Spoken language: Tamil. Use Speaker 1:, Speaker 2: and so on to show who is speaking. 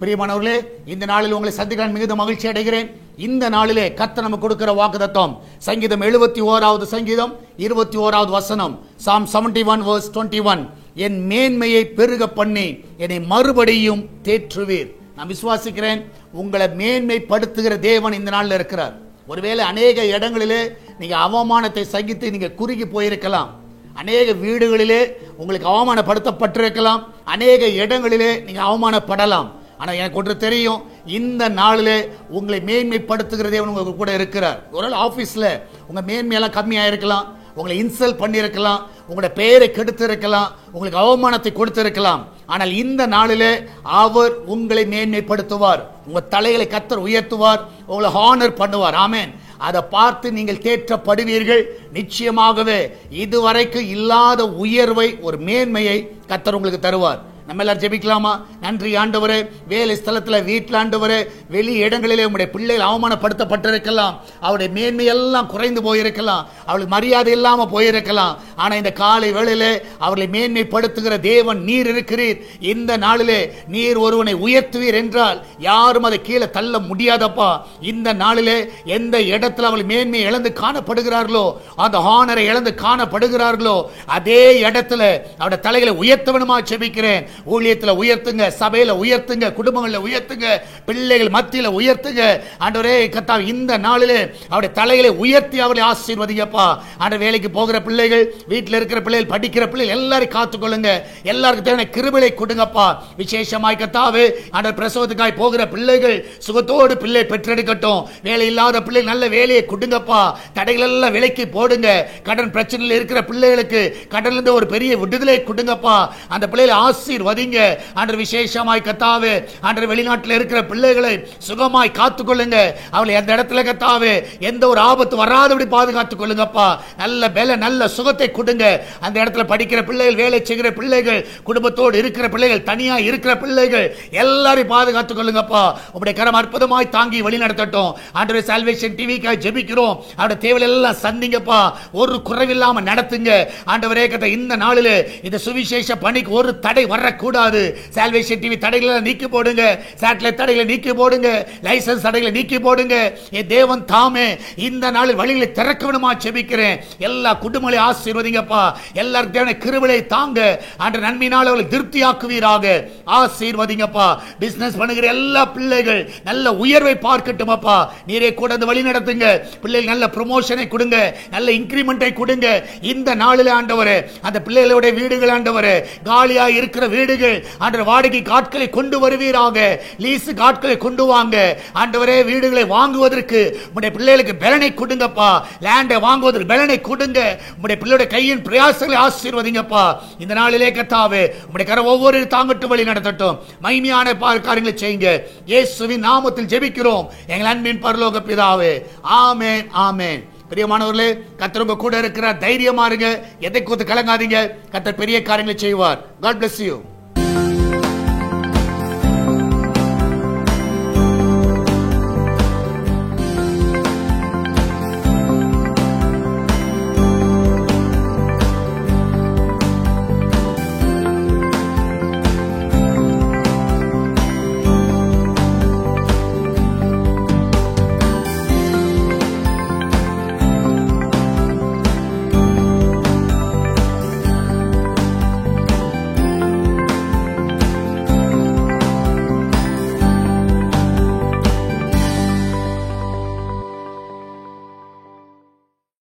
Speaker 1: பிரியமானவர்களே, இந்த நாளில் உங்களை சந்திக்க மிகுந்த மகிழ்ச்சி அடைகிறேன். இந்த நாளிலே கர்த்தர் நமக்கு கொடுக்கிற வாக்குத்தத்தம் சங்கீதம் 71வது சங்கீதம் 21வது வசனம். Psalm 71 verse 21. என் மேன்மையை பெருக பண்ணி என்னை மறுபடியும் தேற்றுவீர். நான் விசுவாசிக்கிறேன், உங்களை மேன்மைப்படுத்துகிற தேவன் இந்த நாளில் இருக்கிறார். ஒருவேளை அநேக இடங்களிலே நீங்க அவமானத்தை சகித்து நீங்க குறுகி போயிருக்கலாம். அநேக வீடுகளிலே உங்களுக்கு அவமானப்படுத்தப்பட்டிருக்கலாம். அநேக இடங்களிலே நீங்க அவமானப்படலாம். ஆனா எனக்கு ஒன்று தெரியும், இந்த நாளிலே உங்களை மேன்மைப்படுத்துகிற தேவன் உங்க கூட இருக்கிறார். ஒரு ஆபீஸ்ல உங்க மேன்மையெல்லாம் கம்மியா இருக்கலாம், உங்களை இன்சல்ட் பண்ணியிருக்கலாம், உங்களுடைய பெயரை கெடுத்து இருக்கலாம், உங்களுக்கு அவமானத்தை கொடுத்திருக்கலாம். ஆனால் இந்த நாளிலே அவர் உங்களை மேன்மைப்படுத்துவார். உங்க தலைகளை கர்த்தர் உயர்த்துவார், உங்களை ஹானர் பண்ணுவார். ஆமென். அதை பார்த்து நீங்கள் தேற்றப்படுவீர்கள். நிச்சயமாகவே இதுவரைக்கும் இல்லாத உயர்வை, ஒரு மேன்மையை கர்த்தர் உங்களுக்கு தருவார். நம்ம எல்லாரும் ஜெபிக்கலாமா? நன்றி ஆண்டவரே, வேலை ஸ்தலத்தில், வீட்டில் ஆண்டவரே, வெளி இடங்களிலே உங்களுடைய பிள்ளைகள் அவமானப்படுத்தப்பட்டிருக்கலாம், அவருடைய மேன்மையெல்லாம் குறைந்து போயிருக்கலாம், அவளுக்கு மரியாதை இல்லாமல் போயிருக்கலாம். ஆனால் இந்த காலை வேளையிலே அவர்களை மேன்மைப்படுத்துகிற தேவன் நீர் இருக்கிறீர். இந்த நாளிலே நீர் ஒருவனை உயர்த்துவீர் என்றால் யாரும் அதை கீழே தள்ள முடியாதப்பா. இந்த நாளிலே எந்த இடத்துல அவள் மேன்மை இழந்து காணப்படுகிறார்களோ, அந்த ஹானரை இழந்து காணப்படுகிறார்களோ, அதே இடத்துல அவருடைய தலைகளை உயர்த்தவனுமா ஜெபிக்கிறேன். ஊழியத்தில் உயர்த்துங்க, சபையில உயர்த்துங்க, குடும்பங்களில் உயர்த்துங்க, பிள்ளைகள் மத்தியில் உயர்த்துங்க. ஆண்டவரே கர்த்தாவே, இந்த நாளிலே அவருடைய தலைகளை உயர்த்தி அவர்களை ஆசீர்வதிங்கப்பா. ஆண்டவர், வேலைக்கு போகிற பிள்ளைகள், வீட்டில் இருக்கிற பிள்ளைகள், படிக்கிற பிள்ளைகள் எல்லாரும் காத்துக்கொள்ளுங்க. எல்லாருக்கும் தேவையான கிருபையை கொடுங்கப்பா. விசேஷமாய் கர்த்தாவே, ஆண்டவர் பிரசவத்துக்காய் போகிற பிள்ளைகள் சுகத்தோடு பிள்ளை பெற்றெடுக்கட்டும். வேலை இல்லாத பிள்ளைகள் நல்ல வேலையை கொடுங்கப்பா. தடைகள் எல்லாம் விலைக்கு போடுங்க. கடன் பிரச்சனையில் இருக்கிற பிள்ளைகளுக்கு கடனிலிருந்து ஒரு பெரிய விடுதலை கொடுங்கப்பா. அந்த பிள்ளைகளை ஆசீர்வதிங்க. ஆண்டவர் விசேஷமாய் கர்த்தாவே, ஆண்டவர் வெளிநாட்டில் இருக்கிற பிள்ளைகளை சுகமாய் காத்துக்கொள்ளுங்க. அவளை அந்த இடத்துல கர்த்தாவே எந்த ஒரு ஆபத்து வராதபடி பாதுகாத்துக் கொள்ளுங்கப்பா. நல்ல பல நல்ல சுகத்தை கொடுங்க. அந்த இடத்துல படிக்கிற பிள்ளைகள், வேலை செய்கிற பிள்ளைகள், குடும்பத்தோடு இருக்கிற பிள்ளைகள், தனியா இருக்கிற பிள்ளைகள் எல்லாரையும் பாதுகாத்துக் கொள்ளுங்கப்பா. உங்களுடைய கரம் அற்புதமாய் தாங்கி வழி நடத்தட்டும். ஆண்டவரே, சால்வேஷன் டிவிக்காக ஜெபிக்கிறோம். அவருடைய தேவைகள் எல்லாம் சந்திங்கப்பா. ஒரு குறைவில்லாம நடத்துங்க. ஆண்டவரே கர்த்தா, இந்த நாளிலே இந்த சுவிசேஷ பணிக்கு ஒரு தடை வரக்கூடாது. சால்வேஷன் டிவி தடைகளை நீக்கி போடுங்க, சேட்டலைட் தடைகளை நீக்கி போடுங்க, லைசன்ஸ் தடைகளை நீக்கி போடுங்க. என் தேவன் தாமே இந்த நாளில் வழிகளை திறக்க வேண்டுமா ஜெபிக்கிறேன். எல்லா குடும்பங்களையும் ஆசீர்வதிங்கப்பா. எல்லாருக்கும் தேவையான கிருபையை தாங்க. ஆண்டவர் நன்மையினால் அவர்களை திருப்தியாக்குவீராக. ஆசீர்வதிங்கப்பா. பிசினஸ் பண்ணுகிற எல்லா பிள்ளைகள் நல்ல உயர்வை பார்க்கட்டும் அப்பா. நீரே கூட வழி நடத்துங்க. பிள்ளைகள் நல்ல ப்ரமோஷனை கொடுங்க, நல்ல இன்கிரிமெண்டை கொடுங்க. இந்த நாளில் ஆண்டவரே, அந்த பிள்ளைகளுடைய வீடுகள் ஆண்டவரே, காலியா இருக்கிற வீடுகள் ஆண்டவர் வாடகை ஆட்களை கொண்டு வருவீராக. லீஸு ஆட்களை கொண்டு வாங்க. ஆண்டவரே, வீடுகளை வாங்குவதற்கு உம்முடைய பிள்ளைகளுக்கு பலனை கொடுங்கப்பா. லேண்டை வாங்குவதற்கு பலனை கொடுங்க. உம்முடைய பிள்ளையுடைய கையின் பிரயாசங்களை ஆசீர்வதிங்கப்பா. இந்த நாளிலே கர்த்தாவே, உம்முடைய கரம் ஒவ்வொரு தாங்கட்டும், வழி நடத்தட்டும். மகிமையான காரியங்களை செய்யுங்க. இயேசுவின் நாமத்தில் ஜெபிக்கிறோம் எங்கள் அன்பின் பரலோக பிதாவே. ஆமென், ஆமென். பிரியமானவர்களே, கர்த்தர் உங்க கூட இருக்கிறார். தைரியமா இருங்க, எதை குறித்து கலங்காதீங்க. கர்த்தர் பெரிய காரியங்களை செய்வார். God bless you.